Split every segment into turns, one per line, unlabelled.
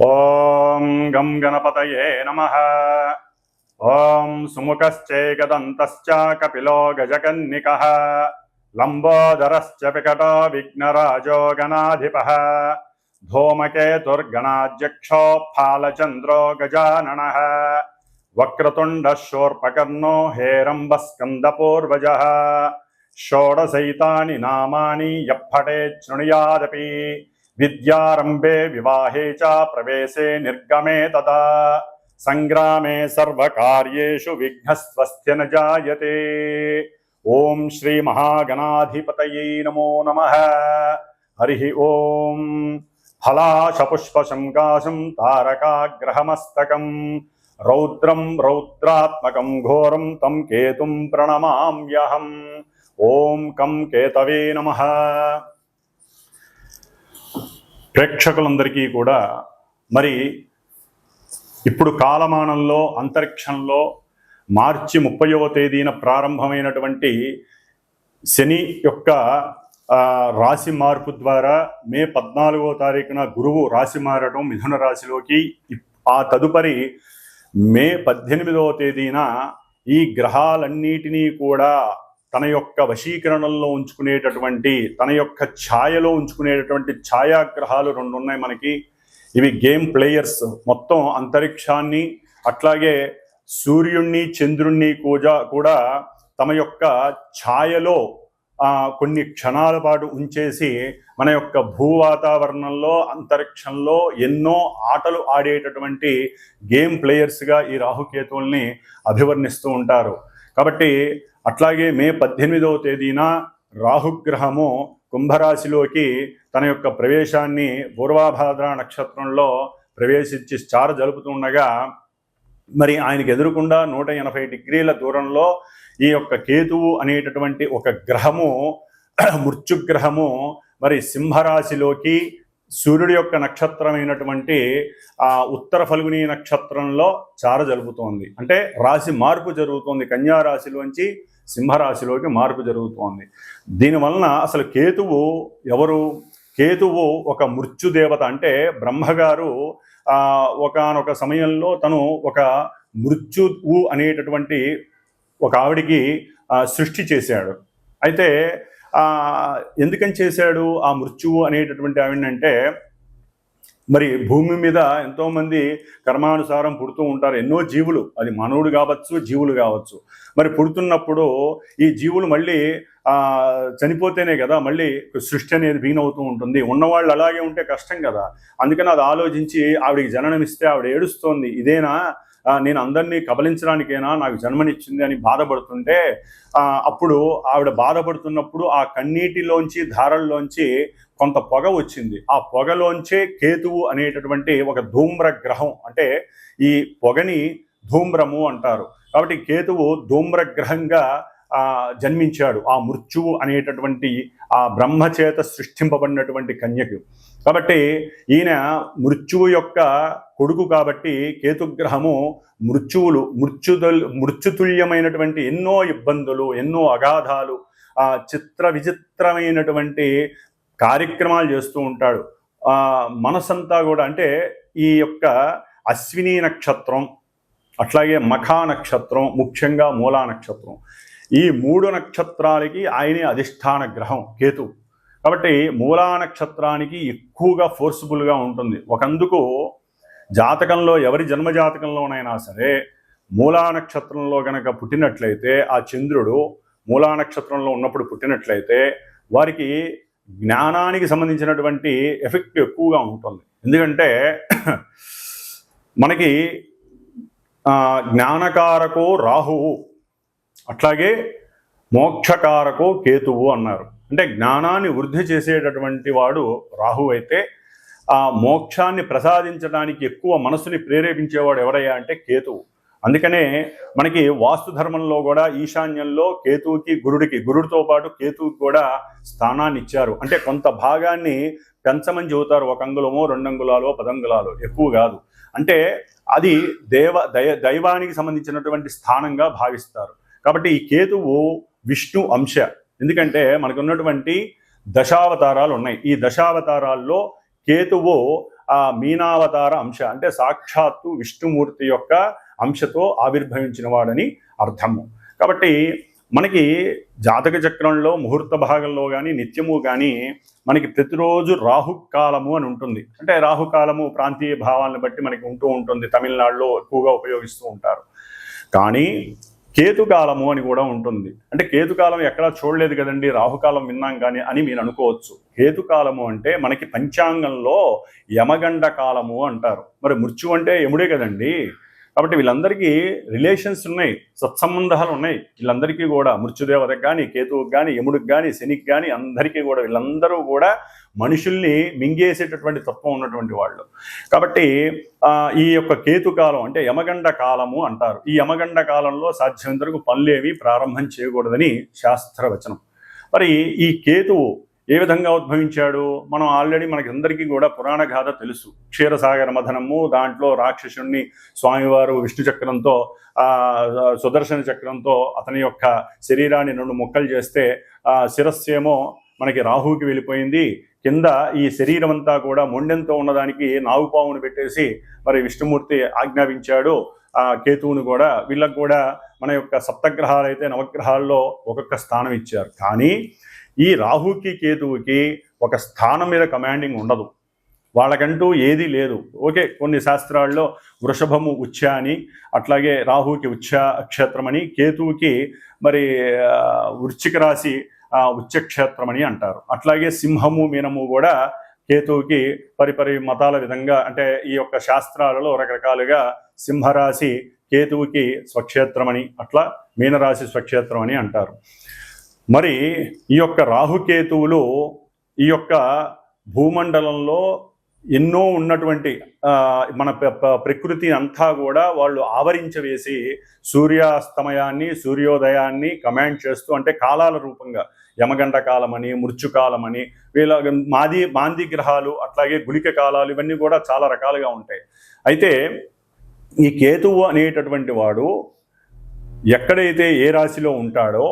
ఓం గం గణపతయే నమః. ఓం సుముఖశ్చేకదంతశ్చ కపిలో గజకన్నికః లంబోదరశ్చ వికటో విఘ్నరాజో గణాధిపః ధూమకేతుర్గణాధ్యక్షో ఫాలచంద్రో గజాననః వక్రతుండః శూర్పకర్ణో హేరంబస్కందపూర్వజः షోడశైతాని నామాని యప్పటే శృణుయాదపి విద్యారంభే వివాహే చ ప్రవేశే నిర్గమే తదా సంగ్రామే సర్వకార్యేషు విఘ్నస్వస్త్య న జాయతే. ఓం శ్రీ మహాగణాధిపతయే నమో నమః. హరి ఓం. ఫలాశపుష్పశంకాశం తారకాగ్రహమస్తకం రౌద్రం రౌద్రాత్మకం ఘోరం తం కేతుం ప్రణమామ్యహం. ఓం కం కేతవే నమః. ప్రేక్షకులందరికీ కూడా మరి ఇప్పుడు కాలమానంలో అంతరిక్షంలో మార్చి 30వ తేదీన ప్రారంభమైనటువంటి శని యొక్క రాశి మార్పు ద్వారా మే 14వ తారీఖున గురువు రాశి మారడం మిథున రాశిలోకి, ఆ తదుపరి మే 18వ తేదీన ఈ గ్రహాలన్నిటినీ కూడా తన యొక్క వశీకరణంలో ఉంచుకునేటటువంటి, తన యొక్క ఛాయలో ఉంచుకునేటటువంటి ఛాయాగ్రహాలు రెండు ఉన్నాయి మనకి. ఇవి గేమ్ ప్లేయర్స్. మొత్తం అంతరిక్షాన్ని అట్లాగే సూర్యుణ్ణి చంద్రుణ్ణి కూడా తమ యొక్క ఛాయలో కొన్ని క్షణాల పాటు ఉంచేసి మన యొక్క భూవాతావరణంలో అంతరిక్షంలో ఎన్నో ఆటలు ఆడేటటువంటి గేమ్ ప్లేయర్స్గా ఈ రాహుకేతువుల్ని అభివర్ణిస్తూ ఉంటారు. కాబట్టి అట్లాగే మే 18వ తేదీన రాహుగ్రహము కుంభరాశిలోకి తన యొక్క ప్రవేశాన్ని పూర్వాభాద్ర నక్షత్రంలో ప్రవేశించి స్టార్ జరుపుతుండగా, మరి ఆయనకు ఎదురుకుండా 180 డిగ్రీల దూరంలో ఈ యొక్క కేతువు అనేటటువంటి ఒక గ్రహము, మృత్యుగ్రహము మరి సింహరాశిలోకి సూర్యుడి యొక్క నక్షత్రమైనటువంటి ఉత్తర ఫల్గుని నక్షత్రంలో చార జరుపుతోంది. అంటే రాశి మార్పు జరుగుతోంది. కన్యా రాశిలోంచి సింహరాశిలోకి మార్పు జరుగుతోంది. దీనివలన అసలు కేతువు ఎవరు? కేతువు ఒక మృత్యుదేవత. అంటే బ్రహ్మగారు ఒకానొక సమయంలో తను ఒక మృత్యువు అనేటటువంటి ఒక ఆవిడికి సృష్టి చేశాడు. అయితే ఎందుకని చేశాడు ఆ మృత్యువు అనేటటువంటి ఆవిడంటే, మరి భూమి మీద ఎంతోమంది కర్మానుసారం పుడుతూ ఉంటారు. ఎన్నో జీవులు, అది మానవుడు కావచ్చు, జీవులు కావచ్చు. మరి పుడుతున్నప్పుడు ఈ జీవులు మళ్ళీ చనిపోతేనే కదా మళ్ళీ సృష్టి అనేది వీణవుతూ ఉంటుంది. ఉన్నవాళ్ళు అలాగే ఉంటే కష్టం కదా. అందుకని అది ఆలోచించి ఆవిడికి జననమిస్తే ఆవిడ ఏడుస్తోంది, ఇదేనా నేను అందరినీ కబలించడానికేనా నాకు జన్మనిచ్చింది అని బాధపడుతుంటే, అప్పుడు ఆవిడ బాధపడుతున్నప్పుడు ఆ కన్నీటిలోంచి ధారల్లోంచి కొంత పొగ వచ్చింది. ఆ పొగలోంచే కేతువు అనేటటువంటి ఒక ధూమ్ర గ్రహం, అంటే ఈ పొగని ధూమ్రము అంటారు. కాబట్టి కేతువు ధూమ్ర గ్రహంగా జన్మించాడు ఆ మృత్యువు అనేటటువంటి ఆ బ్రహ్మచేత సృష్టింపబడినటువంటి కన్యకు. కాబట్టి మృత్యువు యొక్క కొడుకు కాబట్టి కేతుగ్రహము మృత్యుతుల్యమైనటువంటి ఎన్నో ఇబ్బందులు, ఎన్నో అగాధాలు, చిత్ర విచిత్రమైనటువంటి కార్యక్రమాలు చేస్తూ ఉంటాడు. మనసంతా కూడా, అంటే ఈ యొక్క అశ్విని నక్షత్రం అట్లాగే మఖా నక్షత్రం, ముఖ్యంగా మూలా నక్షత్రం, ఈ 3 నక్షత్రాలకి ఆయనే అధిష్టాన గ్రహం కేతు. కాబట్టి మూలా నక్షత్రానికి ఎక్కువగా ఫోర్స్ఫుల్గా ఉంటుంది. ఒకందుకు జాతకంలో ఎవరి జన్మజాతకంలోనైనా సరే మూలా నక్షత్రంలో కనుక పుట్టినట్లయితే, ఆ చంద్రుడు మూలా నక్షత్రంలో ఉన్నప్పుడు పుట్టినట్లయితే వారికి జ్ఞానానికి సంబంధించినటువంటి ఎఫెక్ట్ ఎక్కువగా ఉంటుంది. ఎందుకంటే మనకి జ్ఞానకారకో రాహువు, అట్లాగే మోక్షకారకో కేతువు అన్నారు. అంటే జ్ఞానాన్ని వృద్ధి చేసేటటువంటి వాడు రాహువు అయితే, ఆ మోక్షాన్ని ప్రసాదించడానికి ఎక్కువ మనసుని ప్రేరేపించేవాడు ఎవరయ్యా అంటే కేతువు. అందుకనే మనకి వాస్తు ధర్మంలో కూడా ఈశాన్యంలో కేతువుకి గురుడితో పాటు కేతువుకి కూడా స్థానాన్ని ఇచ్చారు. అంటే కొంత భాగాన్ని పెంచమని చెబుతారు. 1 అంగుళమో 2 అంగుళాలో 10 అంగుళాలు, ఎక్కువ కాదు. అంటే అది దైవానికి సంబంధించినటువంటి స్థానంగా భావిస్తారు. కాబట్టి ఈ కేతువు విష్ణు అంశ. ఎందుకంటే మనకు ఉన్నటువంటి దశావతారాలు ఉన్నాయి. ఈ దశావతారాల్లో కేతువు ఆ మీనావతార అంశ అంటే సాక్షాత్తు విష్ణుమూర్తి యొక్క అంశతో ఆవిర్భవించిన వాడని అర్థము. కాబట్టి మనకి జాతక చక్రంలో ముహూర్త భాగంలో కానీ నిత్యము కానీ మనకి ప్రతిరోజు రాహుకాలము అని ఉంటుంది. అంటే రాహుకాలము ప్రాంతీయ భావాలను బట్టి మనకి ఉంటూ ఉంటుంది, తమిళనాడులో ఎక్కువగా ఉపయోగిస్తూ ఉంటారు. కానీ కేతుకాలము అని కూడా ఉంటుంది. అంటే కేతుకాలం ఎక్కడా చూడలేదు కదండి, రాహుకాలం విన్నాం కానీ అని మీరు అనుకోవచ్చు. కేతుకాలము అంటే మనకి పంచాంగంలో యమగండ కాలము అంటారు. మరి మృత్యు అంటే యముడే కదండి. కాబట్టి వీళ్ళందరికీ రిలేషన్స్ ఉన్నాయి, సత్సంబంధాలు ఉన్నాయి. వీళ్ళందరికీ కూడా మృత్యుదేవతకు కానీ, కేతువుకి కానీ, యముడికి కానీ, శనికి కానీ అందరికీ కూడా వీళ్ళందరూ కూడా మనుషుల్ని మింగేసేటటువంటి తత్వం ఉన్నటువంటి వాళ్ళు. కాబట్టి ఈ యొక్క కేతుకాలం అంటే యమగండ కాలము అంటారు. ఈ యమగండ కాలంలో సాధ్యమైనంతవరకు పనులేవి ప్రారంభం చేయకూడదని శాస్త్రవచనం. మరి ఈ కేతువు ఏ విధంగా ఉద్భవించాడు? మనం ఆల్రెడీ మనకి అందరికీ కూడా పురాణ గాథ తెలుసు. క్షీరసాగర మథనము, దాంట్లో రాక్షసుణ్ణి స్వామివారు విష్ణు చక్రంతో సుదర్శన చక్రంతో అతని యొక్క శరీరాన్ని 2 ముక్కలు చేస్తే శిరస్సేమో మనకి రాహుకి వెళ్ళిపోయింది. కింద ఈ శరీరం అంతా కూడా మొండెంతో ఉన్నదానికి నాగుపావును పెట్టేసి మరి విష్ణుమూర్తి ఆజ్ఞాపించాడు కేతువును కూడా. వీళ్ళకు కూడా మన యొక్క సప్తగ్రహాలు అయితే నవగ్రహాల్లో ఒక్కొక్క స్థానం ఇచ్చారు. కానీ ఈ రాహుకి కేతువుకి ఒక స్థానం మీద కమాండింగ్ ఉండదు, వాళ్ళకంటూ ఏదీ లేదు. ఓకే, కొన్ని శాస్త్రాల్లో వృషభము ఉచ్చ అని, అట్లాగే రాహుకి ఉచ్చ క్షేత్రం అని, కేతువుకి మరి వృశ్చిక రాశి ఉచ్చక్షేత్రం అని అంటారు. అట్లాగే సింహము మీనము కూడా కేతువుకి పరిపరి మతాల విధంగా అంటే ఈ యొక్క శాస్త్రాలలో రకరకాలుగా సింహరాశి కేతువుకి స్వక్షేత్రమని, అట్లా మీనరాశి స్వక్షేత్రం అని అంటారు. మరి ఈ యొక్క రాహుకేతువులు ఈ యొక్క భూమండలంలో ఎన్నో ఉన్నటువంటి మన ప్రకృతి అంతా కూడా వాళ్ళు ఆవరించవేసి సూర్యాస్తమయాన్ని సూర్యోదయాన్ని కమాండ్ చేస్తూ, అంటే కాలాల రూపంగా యమగండ కాలమని, మృత్యుకాలమని, వీళ్ళ మాంది గ్రహాలు, అట్లాగే గుళిక కాలాలు, ఇవన్నీ కూడా చాలా రకాలుగా ఉంటాయి. అయితే ఈ కేతువు అనేటటువంటి వాడు ఎక్కడైతే ఏ రాశిలో ఉంటాడో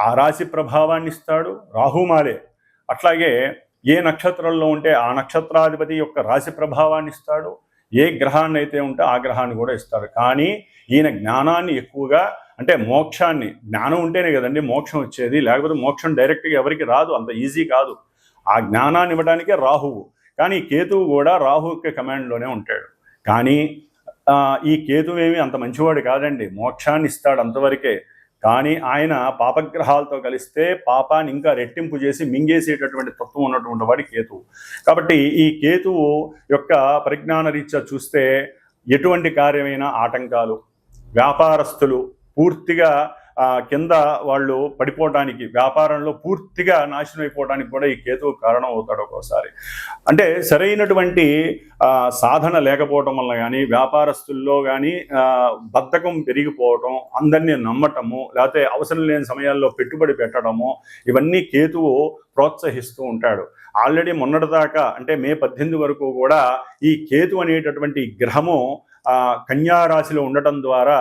ఆ రాశి ప్రభావాన్ని ఇస్తాడు, రాహుమాలే. అట్లాగే ఏ నక్షత్రంలో ఉంటే ఆ నక్షత్రాధిపతి యొక్క రాశి ప్రభావాన్ని ఇస్తాడు, ఏ గ్రహాన్ని అయితే ఉంటే ఆ గ్రహాన్ని కూడా ఇస్తాడు. కానీ ఈయన జ్ఞానాన్ని ఎక్కువగా, అంటే మోక్షాన్ని, జ్ఞానం ఉంటేనే కదండి మోక్షం వచ్చేది, లేకపోతే మోక్షం డైరెక్ట్గా ఎవరికి రాదు, అంత ఈజీ కాదు. ఆ జ్ఞానాన్ని ఇవ్వడానికే రాహువు. కానీ కేతువు కూడా రాహువుకి కమాండ్లోనే ఉంటాడు. కానీ ఈ కేతువు ఏమి అంత మంచివాడు కాదండి, మోక్షాన్ని ఇస్తాడు అంతవరకే. కానీ ఆయన పాపగ్రహాలతో కలిస్తే పాపాన్ని ఇంకా రెట్టింపు చేసి మింగేసేటటువంటి తత్వం ఉన్నటువంటి వాడి కేతువు. కాబట్టి ఈ కేతువు యొక్క పరిజ్ఞాన రీత్యా చూస్తే ఎటువంటి కార్యమైన ఆటంకాలు, వ్యాపారస్తులు పూర్తిగా కింద వాళ్ళు పడిపోవడానికి, వ్యాపారంలో పూర్తిగా నాశనం అయిపోవడానికి కూడా ఈ కేతువు కారణం అవుతాడు ఒక్కోసారి. అంటే సరైనటువంటి సాధన లేకపోవటం వల్ల కానీ, వ్యాపారస్తుల్లో కానీ బద్ధకం పెరిగిపోవటం, అందరినీ నమ్మటము, లేకపోతే అవసరం లేని సమయాల్లో పెట్టుబడి పెట్టడము, ఇవన్నీ కేతువు ప్రోత్సహిస్తూ ఉంటాడు. ఆల్రెడీ మొన్నటిదాకా అంటే మే 18 వరకు కూడా ఈ కేతు అనేటటువంటి గ్రహము కన్యారాశిలో ఉండటం ద్వారా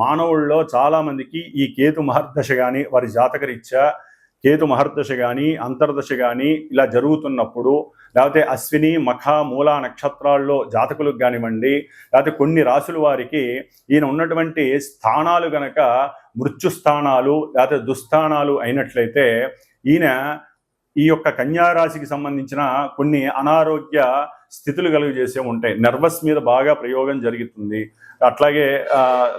మానవుల్లో చాలామందికి ఈ కేతు మహర్దశ కానీ, వారి జాతకరీత్యా కేతు మహర్దశ కానీ, అంతర్దశ కానీ ఇలా జరుగుతున్నప్పుడు, లేకపోతే అశ్విని మఖ మూల నక్షత్రాల్లో జాతకులకు కానివ్వండి, లేకపోతే కొన్ని రాశుల వారికి ఈయన ఉన్నటువంటి స్థానాలు గనక మృత్యుస్థానాలు లేకపోతే దుస్థానాలు అయినట్లయితే ఈయన ఈ యొక్క కన్యారాశికి సంబంధించిన కొన్ని అనారోగ్య స్థితులు కలుగజేసే ఉంటాయి. నర్వస్ మీద బాగా ప్రయోగం జరుగుతుంది. అట్లాగే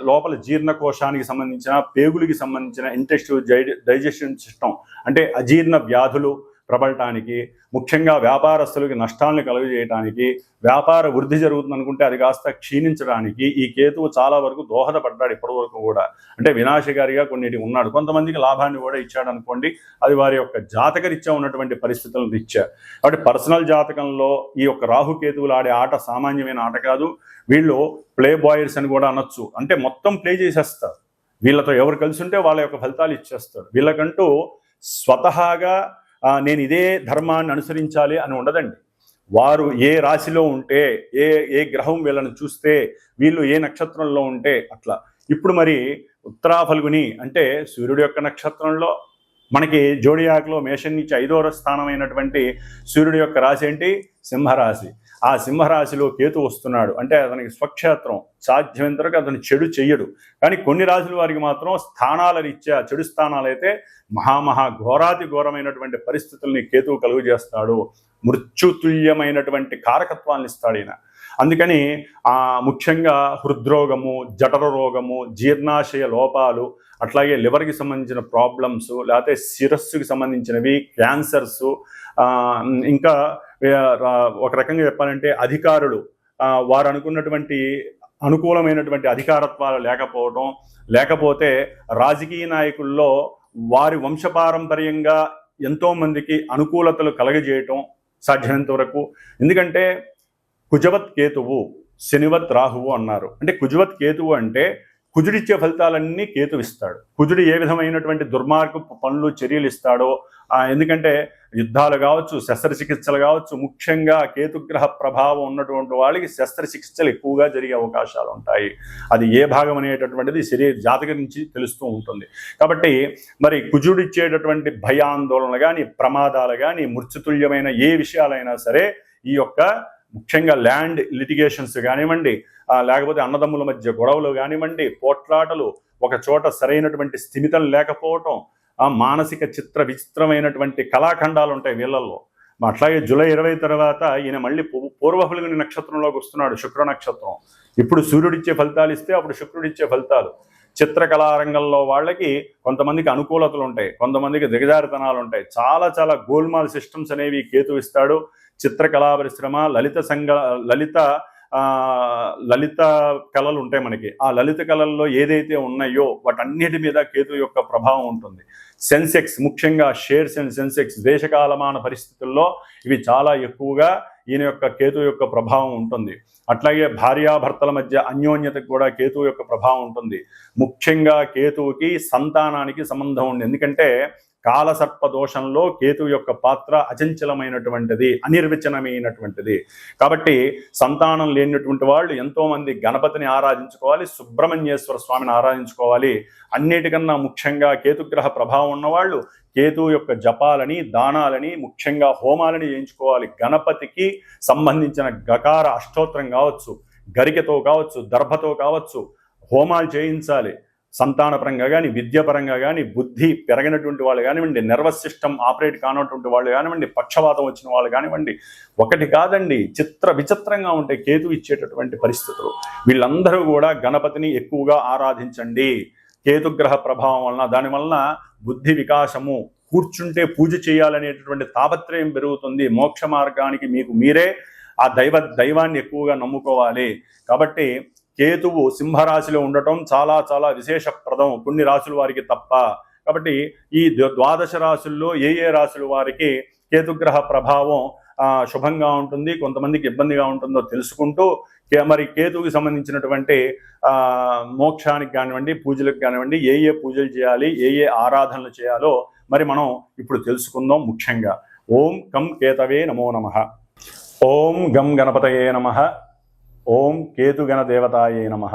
లోపల జీర్ణకోశానికి సంబంధించిన, పేగులకి సంబంధించిన ఇంటెస్టివ్ డైజెషన్ సిస్టమ్ అంటే అజీర్ణ వ్యాధులు ప్రబలటానికి, ముఖ్యంగా వ్యాపారస్తులకి నష్టాలను కలుగజేయడానికి, వ్యాపార వృద్ధి జరుగుతుంది అనుకుంటే అది కాస్త క్షీణించడానికి ఈ కేతువు చాలా వరకు దోహదపడ్డాడు ఇప్పటి వరకు కూడా. అంటే వినాశకారిగా కొన్నిటి ఉన్నాడు, కొంతమందికి లాభాన్ని కూడా ఇచ్చాడు అనుకోండి, అది వారి యొక్క జాతకరీత్యా ఉన్నటువంటి పరిస్థితులను రీత్యా. కాబట్టి పర్సనల్ జాతకంలో ఈ యొక్క రాహుకేతువులు ఆడే ఆట సామాన్యమైన ఆట కాదు. వీళ్ళు ప్లే బాయర్స్ అని కూడా అనొచ్చు. అంటే మొత్తం ప్లే చేసేస్తారు, వీళ్ళతో ఎవరు కలిసి ఉంటే వాళ్ళ యొక్క ఫలితాలు ఇచ్చేస్తారు. వీళ్ళకంటూ స్వతహాగా నేను ఇదే ధర్మాన్ని అనుసరించాలి అని ఉండదండి. వారు ఏ రాశిలో ఉంటే, ఏ గ్రహం వీళ్ళని చూస్తే, వీళ్ళు ఏ నక్షత్రంలో ఉంటే అట్లా. ఇప్పుడు మరి ఉత్తరా ఫల్గుని అంటే సూర్యుడి యొక్క నక్షత్రంలో మనకి జోడియాక్లో మేషం నుంచి 5వ స్థానం అయినటువంటి సూర్యుడి యొక్క రాశి ఏంటి? సింహరాశి. ఆ సింహరాశిలో కేతు వస్తున్నాడు అంటే అతనికి స్వక్షేత్రం, సాధ్యమైనంత వరకు అతను చెడు చెయ్యడు. కానీ కొన్ని రాశుల వారికి మాత్రం స్థానాల రీత్యా చెడు స్థానాలైతే ఘోరాతి ఘోరమైనటువంటి పరిస్థితుల్ని కేతువు కలుగు చేస్తాడు. మృత్యుతుల్యమైనటువంటి కారకత్వాన్ని ఇస్తాడు ఈయన. అందుకని ముఖ్యంగా హృద్రోగము, జఠర రోగము, జీర్ణాశయ లోపాలు, అట్లాగే లివర్కి సంబంధించిన ప్రాబ్లమ్స్, లేకపోతే శిరస్సుకి సంబంధించినవి, క్యాన్సర్స్, ఇంకా ఒక రకంగా చెప్పాలంటే అధికారులు వారు అనుకున్నటువంటి అనుకూలమైనటువంటి అధికారత్వాలు లేకపోవడం, లేకపోతే రాజకీయ నాయకుల్లో వారి వంశపారంపర్యంగా ఎంతోమందికి అనుకూలతలు కలగజేయటం సాధ్యమైనంత వరకు. ఎందుకంటే కుజవత్ కేతువు, శనివత్ రాహువు అన్నారు. అంటే కుజవత్ కేతువు అంటే కుజుడిచ్చే ఫలితాలన్నీ కేతు ఇస్తాడు. కుజుడు ఏ విధమైనటువంటి దుర్మార్గపు పనులు చర్యలు ఇస్తాడో, ఎందుకంటే యుద్ధాలు కావచ్చు, శస్త్రచికిత్సలు కావచ్చు, ముఖ్యంగా కేతుగ్రహ ప్రభావం ఉన్నటువంటి వాళ్ళకి శస్త్రచికిత్సలు ఎక్కువగా జరిగే అవకాశాలు ఉంటాయి. అది ఏ భాగం అనేటటువంటిది శరీర జాతకం నుంచి తెలుస్తూ ఉంటుంది. కాబట్టి మరి కుజుడిచ్చేటటువంటి భయాందోళనలు కానీ, ప్రమాదాలు కానీ, మృత్యుతుల్యమైన ఏ విషయాలైనా సరే, ఈ యొక్క ముఖ్యంగా ల్యాండ్ లిటిగేషన్స్ కానివ్వండి, లేకపోతే అన్నదమ్ముల మధ్య గొడవలు కానివ్వండి, పోట్లాటలు, ఒక చోట సరైనటువంటి స్థిమితం లేకపోవటం, మానసిక విచిత్రమైనటువంటి కళాఖండాలు ఉంటాయి వీళ్ళల్లో. అట్లాగే జూలై 20 తర్వాత ఈయన మళ్ళీ పూర్వఫల్గుని నక్షత్రంలోకి వస్తున్నాడు, శుక్ర నక్షత్రం. ఇప్పుడు సూర్యుడిచ్చే ఫలితాలు ఇస్తే అప్పుడు శుక్రుడిచ్చే ఫలితాలు. చిత్రకళారంగంలో వాళ్ళకి కొంతమందికి అనుకూలతలు ఉంటాయి, కొంతమందికి దిగజారితనాలు ఉంటాయి. చాలా చాలా గోల్మాల్ సిస్టమ్స్ అనేవి కేతు ఇస్తాడు. చిత్రకళా పరిశ్రమ, లలిత కళలు ఉంటాయి మనకి. ఆ లలిత కళల్లో ఏదైతే ఉన్నాయో వాటన్నిటి మీద కేతు యొక్క ప్రభావం ఉంటుంది. సెన్సెక్స్, ముఖ్యంగా షేర్స్ అండ్ సెన్సెక్స్ దేశకాలమాన పరిస్థితుల్లో ఇవి చాలా ఎక్కువగా ఈయన యొక్క కేతు యొక్క ప్రభావం ఉంటుంది. అట్లాగే భార్యాభర్తల మధ్య అన్యోన్యతకు కూడా కేతువు యొక్క ప్రభావం ఉంటుంది. ముఖ్యంగా కేతువుకి సంతానానికి సంబంధం ఉంది. ఎందుకంటే కాలసర్ప దోషంలో కేతు యొక్క పాత్ర అచంచలమైనటువంటిది, అనిర్వచనమైనటువంటిది. కాబట్టి సంతానం లేనటువంటి వాళ్ళు ఎంతోమంది గణపతిని ఆరాధించుకోవాలి, సుబ్రహ్మణ్యేశ్వర స్వామిని ఆరాధించుకోవాలి. అన్నిటికన్నా ముఖ్యంగా కేతుగ్రహ ప్రభావం ఉన్నవాళ్ళు కేతు యొక్క జపాలని, దానాలని, ముఖ్యంగా హోమాలని చేయించుకోవాలి. గణపతికి సంబంధించిన గకార అష్టోత్తరం కావచ్చు, గరికతో కావచ్చు, దర్భతో కావచ్చు, హోమాలు చేయించాలి. సంతానపరంగా కానీ, విద్యాపరంగా కానీ, బుద్ధి పెరగినటువంటి వాళ్ళు కానివ్వండి, నర్వస్ సిస్టమ్ ఆపరేట్ కానటువంటి వాళ్ళు కానివ్వండి, పక్షవాతం వచ్చిన వాళ్ళు కానివ్వండి, ఒకటి కాదండి, విచిత్రంగా ఉంటాయి కేతు ఇచ్చేటటువంటి పరిస్థితులు. వీళ్ళందరూ కూడా గణపతిని ఎక్కువగా ఆరాధించండి. కేతుగ్రహ ప్రభావం వలన, దానివలన బుద్ధి వికాసము, కూర్చుంటే పూజ చేయాలనేటటువంటి తాపత్రయం పెరుగుతుంది. మోక్ష మార్గానికి మీకు మీరే ఆ దైవాన్ని ఎక్కువగా నమ్ముకోవాలి. కాబట్టి కేతువు సింహరాశిలో ఉండటం చాలా చాలా విశేషప్రదం, కొన్ని రాశుల వారికి తప్ప. కాబట్టి ఈ 12 రాశుల్లో ఏ రాశుల వారికి కేతుగ్రహ ప్రభావం శుభంగా ఉంటుంది, కొంతమందికి ఇబ్బందిగా ఉంటుందో తెలుసుకుంటూ, మరి కేతువుకి సంబంధించినటువంటి మోక్షానికి కానివ్వండి, పూజలకు కానివ్వండి, ఏ పూజలు చేయాలి, ఏ ఆరాధనలు చేయాలో మరి మనం ఇప్పుడు తెలుసుకుందాం. ముఖ్యంగా ఓం కం కేతవే నమో నమః, ఓం గం గణపతయే నమః, ఓం కేతుగణ దేవతాయే నమః.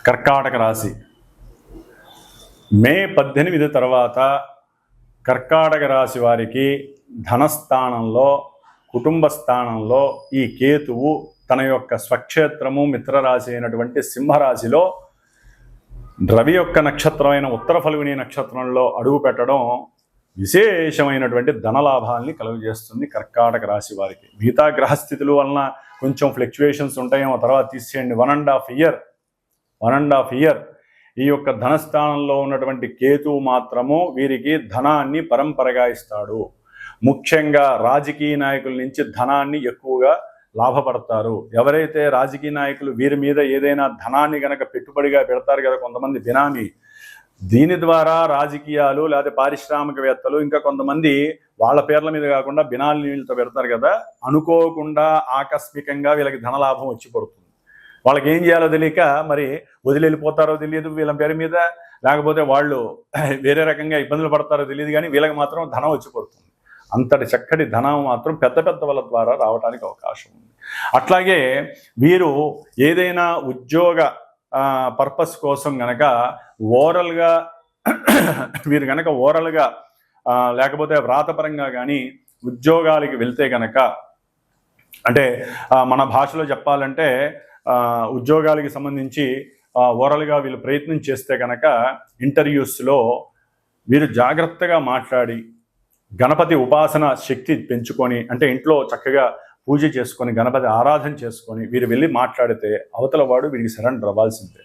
కర్కాటక రాశి మే 18 తర్వాత కర్కాటక రాశి వారికి ధనస్థానంలో, కుటుంబ స్థానంలో ఈ కేతువు తన యొక్క స్వక్షేత్రము, మిత్రరాశి అయినటువంటి సింహరాశిలో రవి యొక్క నక్షత్రమైన ఉత్తర ఫల్గుని నక్షత్రంలో అడుగు పెట్టడం విశేషమైనటువంటి ధనలాభాల్ని కలుగజేస్తుంది కర్కాటక రాశి వారికి. మిగతా గ్రహస్థితుల వలన కొంచెం ఫ్లక్చువేషన్స్ ఉంటాయేమో, తర్వాత తీసేయండి. 1.5 ఇయర్ ఈ యొక్క ధనస్థానంలో ఉన్నటువంటి కేతువు మాత్రము వీరికి ధనాన్ని పరంపరగా ఇస్తాడు. ముఖ్యంగా రాజకీయ నాయకుల నుంచి ధనాన్ని ఎక్కువగా లాభపడతారు. ఎవరైతే రాజకీయ నాయకులు వీరి మీద ఏదైనా ధనాన్ని గనక పెట్టుబడిగా పెడతారు కదా కొంతమంది బినామీ, దీని ద్వారా రాజకీయాలు లేదా పారిశ్రామికవేత్తలు ఇంకా కొంతమంది వాళ్ళ పేర్ల మీద కాకుండా బినామీలతో పెడతారు కదా, అనుకోకుండా ఆకస్మికంగా వీళ్ళకి ధనలాభం వచ్చి పడుతుంది. వాళ్ళకి ఏం చేయాలో తెలియక మరి వదిలి వెళ్ళిపోతారో తెలియదు వీళ్ళ పేరు మీద, లేకపోతే వాళ్ళు వేరే రకంగా ఇబ్బందులు పడతారో తెలియదు, కానీ వీళ్ళకి మాత్రం ధనం వచ్చి పడుతుంది. అంతటి చక్కటి ధనం మాత్రం పెద్ద వాళ్ళ ద్వారా రావడానికి అవకాశం ఉంది. అట్లాగే వీరు ఏదైనా ఉద్యోగ పర్పస్ కోసం గనక ఓరల్గా వీరు గనక లేకపోతే వ్రాతపరంగా కానీ ఉద్యోగాలకి వెళ్తే గనక అంటే మన భాషలో చెప్పాలంటే ఉద్యోగాలకి సంబంధించి ఓరల్గా వీళ్ళు ప్రయత్నం చేస్తే కనుక ఇంటర్వ్యూస్లో వీరు జాగ్రత్తగా మాట్లాడి గణపతి ఉపాసన శక్తి పెంచుకొని, అంటే ఇంట్లో చక్కగా పూజ చేసుకొని గణపతి ఆరాధన చేసుకొని వీరు వెళ్ళి మాట్లాడితే అవతల వాడు వీడికి సరెండర్ అవ్వాల్సిందే.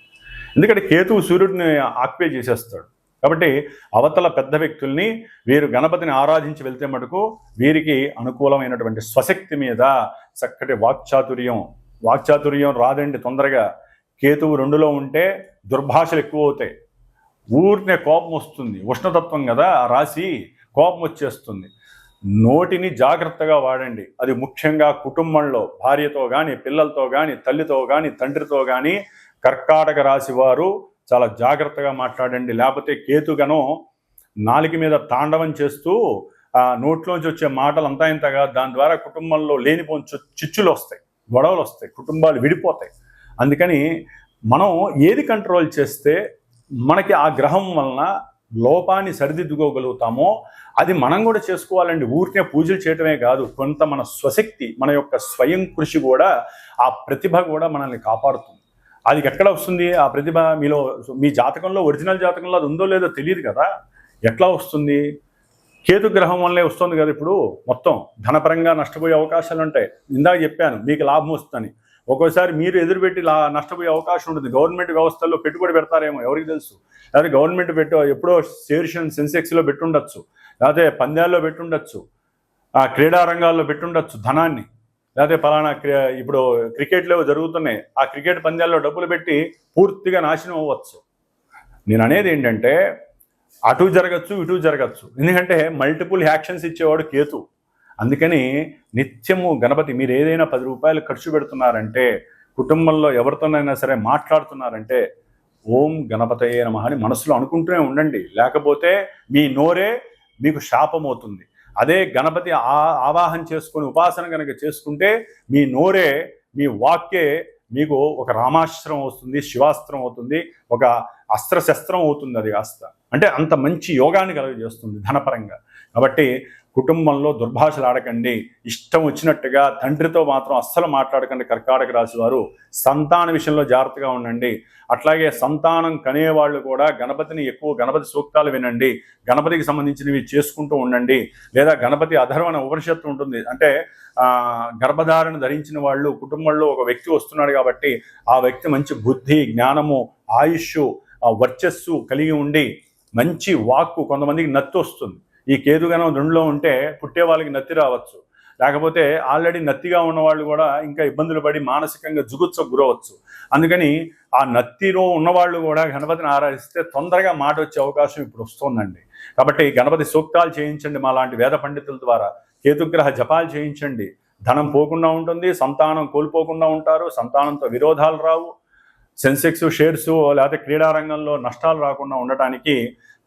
ఎందుకంటే కేతువు సూర్యుడిని ఆక్యుపై చేసేస్తాడు. కాబట్టి అవతల పెద్ద వ్యక్తుల్ని వీరు గణపతిని ఆరాధించి వెళ్తే మటుకు వీరికి అనుకూలమైనటువంటి స్వశక్తి మీద చక్కటి వాక్చాతుర్యం రాదండి తొందరగా. కేతువు 2లో ఉంటే దుర్భాషలు ఎక్కువ అవుతాయి, ఊరినే కోపం వస్తుంది, ఉష్ణతత్వం కదా ఆ రాశి, కోపం వచ్చేస్తుంది. నోటిని జాగ్రత్తగా వాడండి. అది ముఖ్యంగా కుటుంబంలో భార్యతో కానీ, పిల్లలతో కానీ, తల్లితో కానీ, తండ్రితో కానీ కర్కాటక రాశి వారు చాలా జాగ్రత్తగా మాట్లాడండి. లేకపోతే కేతుగణం నాలుక మీద తాండవం చేస్తూ నోట్లోంచి వచ్చే మాటలు అంతా ఇంతగా దాని ద్వారా కుటుంబంలో లేనిపోని చిచ్చులు వస్తాయి, గొడవలు వస్తాయి, కుటుంబాలు విడిపోతాయి. అందుకని మనం ఏది కంట్రోల్ చేస్తే మనకి ఆ గ్రహం వలన లోపాన్ని సరిదిద్దుకోగలుగుతామో అది మనం కూడా చేసుకోవాలండి. ఊరికే పూజలు చేయటమే కాదు, కొంత మన స్వశక్తి, మన యొక్క స్వయం కృషి కూడా, ఆ ప్రతిభ కూడా మనల్ని కాపాడుతుంది. అది ఎక్కడ వస్తుంది ఆ ప్రతిభ? మీలో, మీ జాతకంలో, ఒరిజినల్ జాతకంలో అది ఉందో లేదో తెలియదు కదా, ఎట్లా వస్తుంది? కేతుగ్రహం వల్లే వస్తుంది కదా. ఇప్పుడు మొత్తం ధనపరంగా నష్టపోయే అవకాశాలు ఉంటాయి. ఇందాక చెప్పాను మీకు లాభం వస్తుందని. ఒక్కోసారి మీరు ఎదురుపెట్టి నష్టపోయే అవకాశం ఉంటుంది. గవర్నమెంట్ వ్యవస్థల్లో పెట్టుబడి పెడతారేమో, ఎవరికి తెలుసు? లేకపోతే గవర్నమెంట్ ఎప్పుడో సెన్సెక్స్లో పెట్టుండొచ్చు, లేకపోతే పందాల్లో పెట్టుండొచ్చు, క్రీడా రంగాల్లో పెట్టుండొచ్చు ధనాన్ని. లేకపోతే పలానా ఇప్పుడు క్రికెట్లో జరుగుతున్నాయి, ఆ క్రికెట్ పందాల్లో డబ్బులు పెట్టి పూర్తిగా నాశనం అవ్వచ్చు. నేను అనేది ఏంటంటే అటు జరగచ్చు, ఇటు జరగచ్చు. ఎందుకంటే మల్టిపుల్ యాక్షన్స్ ఇచ్చేవాడు కేతు. అందుకని నిత్యము గణపతి, మీరు ఏదైనా 10 రూపాయలు ఖర్చు పెడుతున్నారంటే, కుటుంబంలో ఎవరితోనైనా సరే మాట్లాడుతున్నారంటే ఓం గణపతయే నమః అని మనసులో అనుకుంటూనే ఉండండి. లేకపోతే మీ నోరే మీకు శాపమవుతుంది. అదే గణపతి ఆవాహన చేసుకొని ఉపాసన కనుక చేసుకుంటే మీ నోరే, మీ వాక్యే మీకు ఒక రామాస్త్రం అవుతుంది, శివాస్త్రం అవుతుంది, ఒక అస్త్రశస్త్రం అవుతుంది. అది కాస్త అంటే అంత మంచి యోగాన్ని కలుగజేస్తుంది ధనపరంగా. కాబట్టి కుటుంబంలో దుర్భాషలు ఆడకండి, ఇష్టం వచ్చినట్టుగా. తండ్రితో మాత్రం అస్సలు మాట్లాడకండి కర్కాటక రాశి వారు. సంతాన విషయంలో జాగ్రత్తగా ఉండండి. అట్లాగే సంతానం కనేవాళ్ళు కూడా గణపతి సూక్తాలు వినండి, గణపతికి సంబంధించినవి చేసుకుంటూ ఉండండి. లేదా గణపతి అధర్వణ ఉపనిషత్తు ఉంటుంది, అంటే గర్భధారణ ధరించిన వాళ్ళు కుటుంబంలో ఒక వ్యక్తి వస్తున్నాడు కాబట్టి ఆ వ్యక్తి మంచి బుద్ధి, జ్ఞానము, ఆయుష్, వర్చస్సు కలిగి ఉండి మంచి వాక్కు. కొంతమందికి నత్తి వస్తుంది. ఈ కేతుగణం 2లో ఉంటే పుట్టే వాళ్ళకి నత్తి రావచ్చు, లేకపోతే ఆల్రెడీ నత్తిగా ఉన్నవాళ్ళు కూడా ఇంకా ఇబ్బందులు పడి మానసికంగా జుగుత్సకు గురవచ్చు. అందుకని ఆ నత్తిలో ఉన్నవాళ్ళు కూడా గణపతిని ఆరాధిస్తే తొందరగా మాట వచ్చే అవకాశం ఇప్పుడు వస్తుందండి. కాబట్టి గణపతి సూక్తాలు చేయించండి మా లాంటి వేద పండితుల ద్వారా. కేతుగ్రహ జపాలు చేయించండి. ధనం పోకుండా ఉంటుంది, సంతానం కోల్పోకుండా ఉంటారు, సంతానంతో విరోధాలు రావు, సెన్సెక్స్, షేర్స్ లేకపోతే క్రీడారంగంలో నష్టాలు రాకుండా ఉండటానికి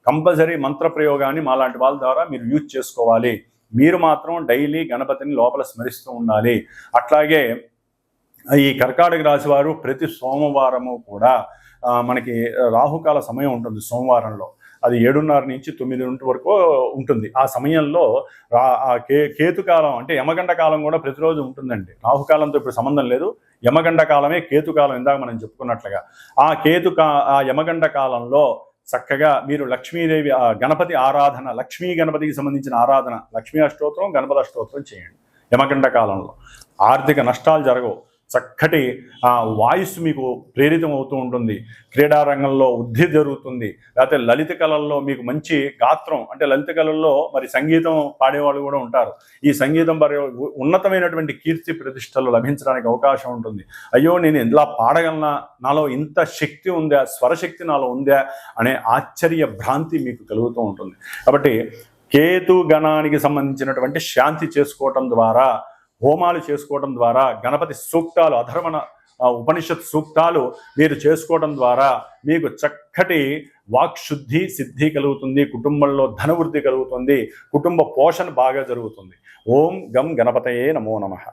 కంపల్సరీ మంత్ర ప్రయోగాన్ని మాలాంటి వాళ్ళ ద్వారా మీరు యూజ్ చేసుకోవాలి. మీరు మాత్రం డైలీ గణపతిని లోపల స్మరిస్తూ ఉండాలి. అట్లాగే ఈ కర్కాటక రాశి వారు ప్రతి సోమవారము కూడా మనకి రాహుకాల సమయం ఉంటుంది సోమవారంలో. అది 7:30 నుంచి 9 వరకు ఉంటుంది. ఆ సమయంలో కేతుకాలం అంటే యమగండ కాలం కూడా ప్రతిరోజు ఉంటుందండి. రాహుకాలంతో ఇప్పుడు సంబంధం లేదు, యమగండ కాలమే కేతుకాలం. ఇందాక మనం చెప్పుకున్నట్లుగా ఆ యమగండ కాలంలో చక్కగా మీరు లక్ష్మీదేవి గణపతి ఆరాధన, లక్ష్మీ గణపతికి సంబంధించిన ఆరాధన, లక్ష్మీ అష్టోత్తరం, గణపతి అష్టోత్తరం చేయండి. యమగండ కాలంలో ఆర్థిక నష్టాలు జరగవు. చక్కటి వాయిస్ మీకు ప్రేరితం అవుతూ ఉంటుంది. క్రీడారంగంలో వృద్ధి జరుగుతుంది. లేకపోతే లలిత కళల్లో మీకు మంచి గాత్రం, అంటే లలిత కళల్లో మరి సంగీతం పాడేవాళ్ళు కూడా ఉంటారు. ఈ సంగీతం ఉన్నతమైనటువంటి కీర్తి ప్రతిష్టలు లభించడానికి అవకాశం ఉంటుంది. అయ్యో నేను ఇలా పాడగలనా, నాలో ఇంత శక్తి ఉందా, స్వరశక్తి నాలో ఉందా అనే ఆశ్చర్య భ్రాంతి మీకు కలుగుతూ ఉంటుంది. కాబట్టి కేతు గణానికి సంబంధించినటువంటి శాంతి చేసుకోవటం ద్వారా, హోమాలు చేసుకోవడం ద్వారా, గణపతి సూక్తాలు, అధర్వణ ఉపనిషత్ సూక్తాలు మీరు చేసుకోవడం ద్వారా మీకు చక్కటి వాక్శుద్ధి సిద్ధి కలుగుతుంది. కుటుంబంలో ధనవృద్ధి కలుగుతుంది. కుటుంబ పోషణ బాగా జరుగుతుంది. ఓం గం గణపతయే నమో నమః.